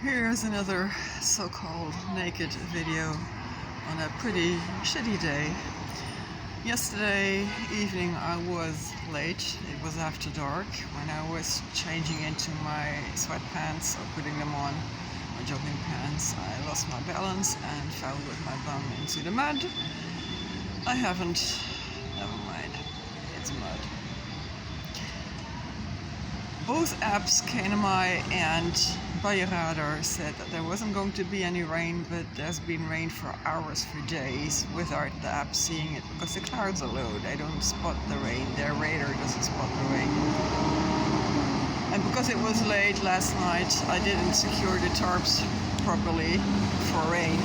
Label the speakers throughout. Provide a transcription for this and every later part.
Speaker 1: Here's another so-called naked video on a pretty shitty day. Yesterday evening I was late. It was after dark when I was changing into my sweatpants or putting them on, my jogging pants. I lost my balance and fell with my bum into the mud. Never mind, it's mud. Both apps, KNMI and Radar, said that there wasn't going to be any rain, but there's been rain for hours, for days, without the app seeing it, because the clouds are low. They don't spot the rain. Their radar doesn't spot the rain. And because it was late last night, I didn't secure the tarps properly for rain,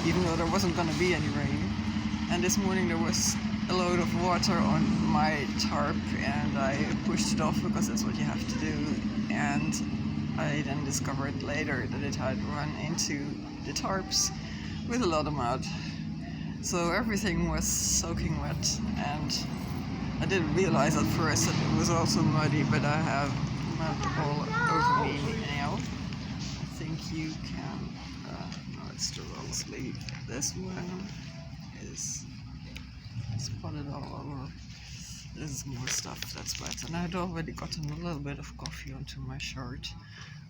Speaker 1: even though there wasn't going to be any rain. And this morning there was a load of water on my tarp and I pushed it off because that's what you have to do, and I then discovered later that it had run into the tarps with a lot of mud, so everything was soaking wet, and I didn't realize at first that it was also muddy, but I have mud all over me now. I think you can, no, it's the wrong sleeve. This one is spotted all over. This is more stuff that's wet, and I'd already gotten a little bit of coffee onto my shirt,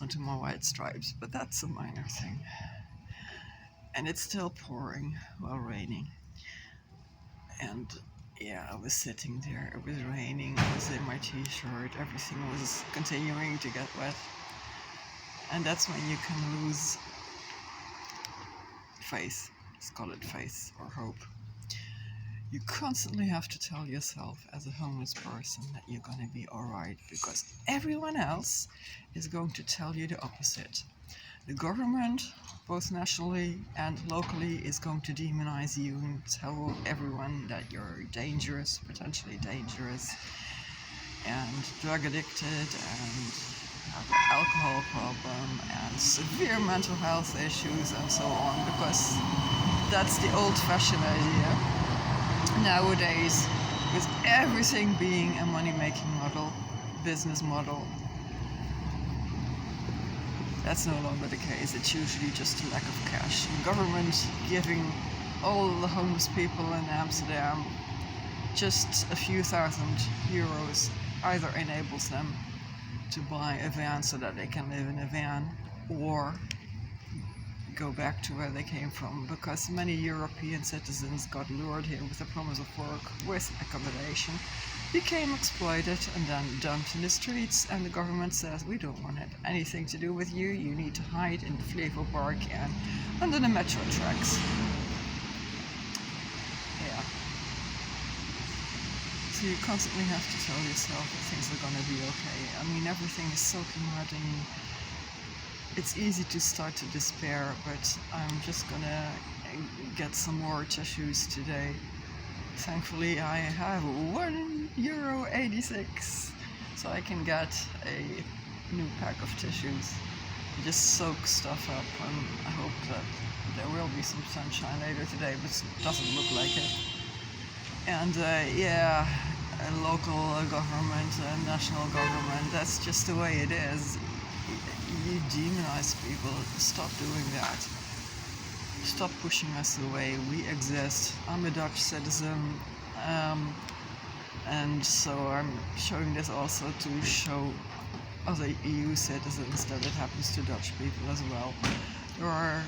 Speaker 1: onto my white stripes, but that's a minor thing. And it's still pouring while raining. And yeah, I was sitting there, it was raining, I was in my t-shirt, everything was continuing to get wet. And that's when you can lose faith. Let's call it faith or hope. You constantly have to tell yourself as a homeless person that you're going to be alright, because everyone else is going to tell you the opposite. The government, both nationally and locally, is going to demonize you and tell everyone that you're dangerous, potentially dangerous, and drug addicted, and have an alcohol problem, and severe mental health issues, and so on, because that's the old-fashioned idea. Nowadays, with everything being a money-making model, business model, that's no longer the case. It's usually just a lack of cash. The government giving all the homeless people in Amsterdam just a few €1,000 either enables them to buy a van so that they can live in a van, or go back to where they came from, because many European citizens got lured here with the promise of work with accommodation, became exploited and then dumped in the streets, and the government says, we don't want anything to do with you, you need to hide in the Flevo Park and under the metro tracks. Yeah. So you constantly have to tell yourself that things are gonna be okay. I mean, everything is soaking wet, and it's easy to start to despair, but I'm just gonna get some more tissues today. Thankfully I have €1.86, so I can get a new pack of tissues. You just soak stuff up, and I hope that there will be some sunshine later today, but it doesn't look like it. And yeah, a local government, a national government, that's just the way it is. You demonize people. Stop doing that. Stop pushing us away. We exist. I'm a Dutch citizen, and so I'm showing this also to show other EU citizens that it happens to Dutch people as well. There are,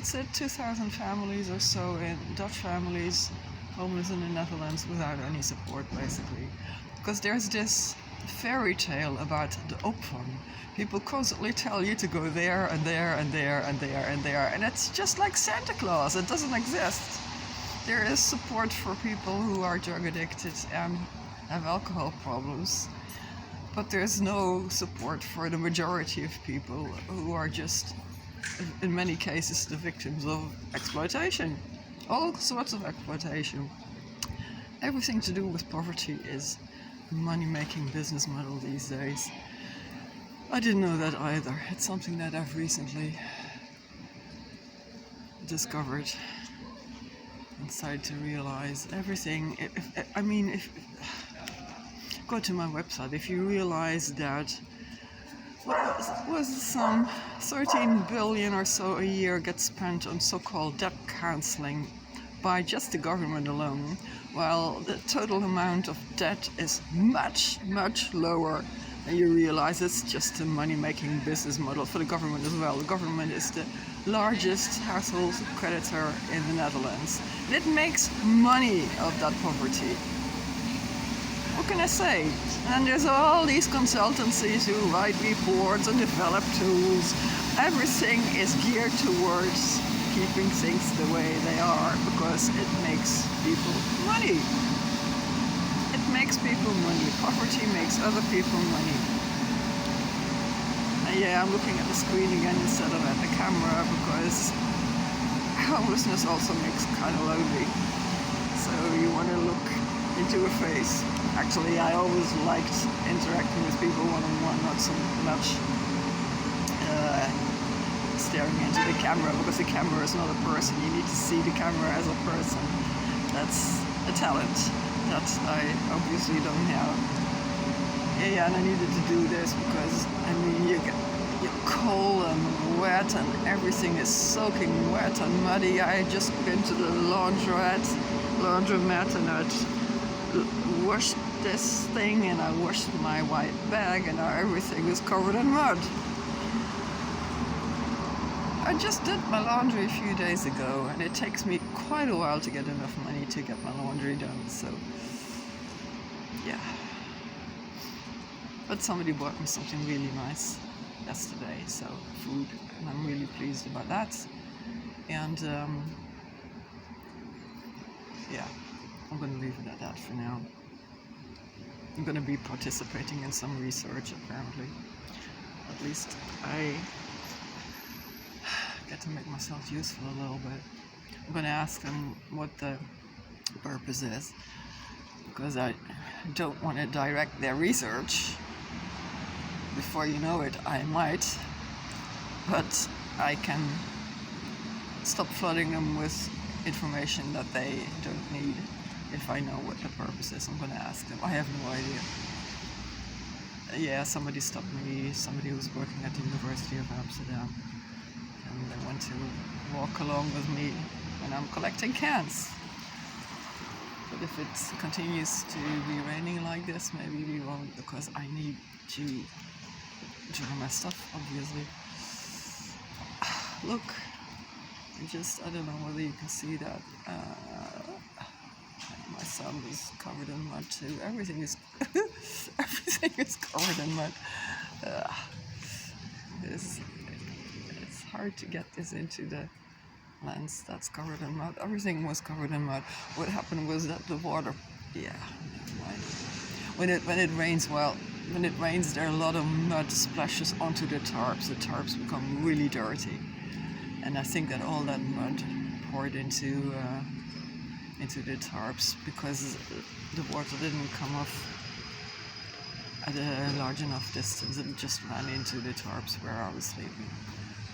Speaker 1: 2,000 families or so in Dutch families homeless in the Netherlands without any support, basically, because there's this fairy tale about the opvang. People constantly tell you to go there and there and there and there and there, and it's just like Santa Claus. It doesn't exist. There is support for people who are drug addicted and have alcohol problems, but there's no support for the majority of people who are just, in many cases, the victims of exploitation. All sorts of exploitation. Everything to do with poverty is a money-making business model these days. I didn't know that either. It's something that I've recently discovered and started to realize everything. Go to my website. If you realize that was some 13 billion or so a year gets spent on so-called debt cancelling by just the government alone, while the total amount of debt is much, much lower. And you realize it's just a money-making business model for the government as well. The government is the largest household creditor in the Netherlands. And it makes money of that poverty. What can I say? And there's all these consultancies who write reports and develop tools. Everything is geared towards keeping things the way they are because it makes people money. It makes people money. Poverty makes other people money. And yeah, I'm looking at the screen again instead of at the camera because homelessness also makes kind of lonely. So you want to look into a face. Actually, I always liked interacting with people one-on-one, not so much staring into the camera, because the camera is not a person. You need to see the camera as a person. That's a talent that I obviously don't have. Yeah, and I needed to do this because, I mean, you're cold and wet and everything is soaking wet and muddy. I just been to the laundromat and I washed this thing and I washed my white bag and now everything is covered in mud. I just did my laundry a few days ago and it takes me quite a while to get enough money to get my laundry done, so yeah. But somebody bought me something really nice yesterday, so food, and I'm really pleased about that. And yeah, I'm going to leave it at that for now. I'm going to be participating in some research apparently. At least I get to make myself useful a little bit. I'm going to ask them what the purpose is, because I don't want to direct their research. Before you know it, I might, but I can stop flooding them with information that they don't need. If I know what the purpose is, I'm going to ask them. I have no idea. Yeah, somebody stopped me, somebody who was working at the University of Amsterdam, and they want to walk along with me when I'm collecting cans. But if it continues to be raining like this, maybe we won't, because I need to dry my stuff, obviously. Look, I don't know whether you can see that. My son is covered in mud too. Everything is covered in mud. It's hard to get this into the lens that's covered in mud. Everything was covered in mud. What happened was that the water, when it rains, there are a lot of mud splashes onto the tarps. The tarps become really dirty, and I think that all that mud poured into the tarps because the water didn't come off at a large enough distance. It just ran into the tarps where I was sleeping.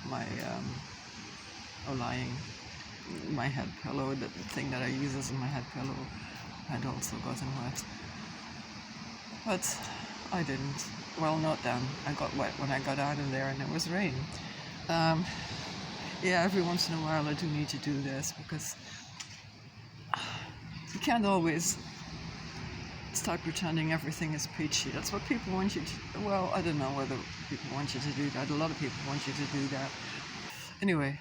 Speaker 1: My head pillow, the thing that I use as my head pillow, had also gotten wet. But I didn't. Well, not then. I got wet when I got out of there and it was rain. Yeah, every once in a while I do need to do this because you can't always start pretending everything is peachy. That's what people want you to. Well, I don't know whether people want you to do that. A lot of people want you to do that. Anyway,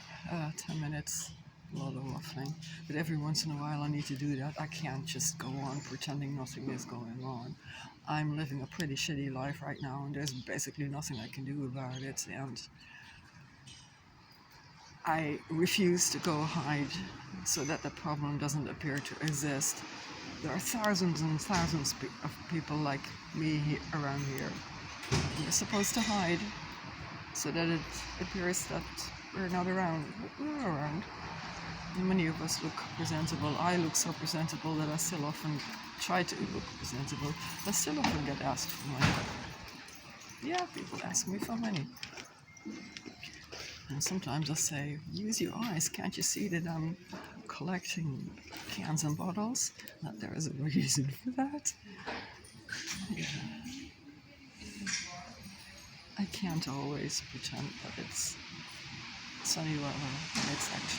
Speaker 1: 10 minutes, a lot of waffling. But every once in a while I need to do that. I can't just go on pretending nothing is going on. I'm living a pretty shitty life right now and there's basically nothing I can do about it. And I refuse to go hide so that the problem doesn't appear to exist. There are thousands and thousands of people like me around here. We're supposed to hide so that it appears that we're not around. We're around. Many of us look presentable. I look so presentable that I still often try to look presentable. I still often get asked for money. Yeah, people ask me for money. And sometimes I say, use your eyes, can't you see that I'm collecting cans and bottles? That there is a reason for that. Yeah. I can't. can't always pretend that it's sunny weather when it's actually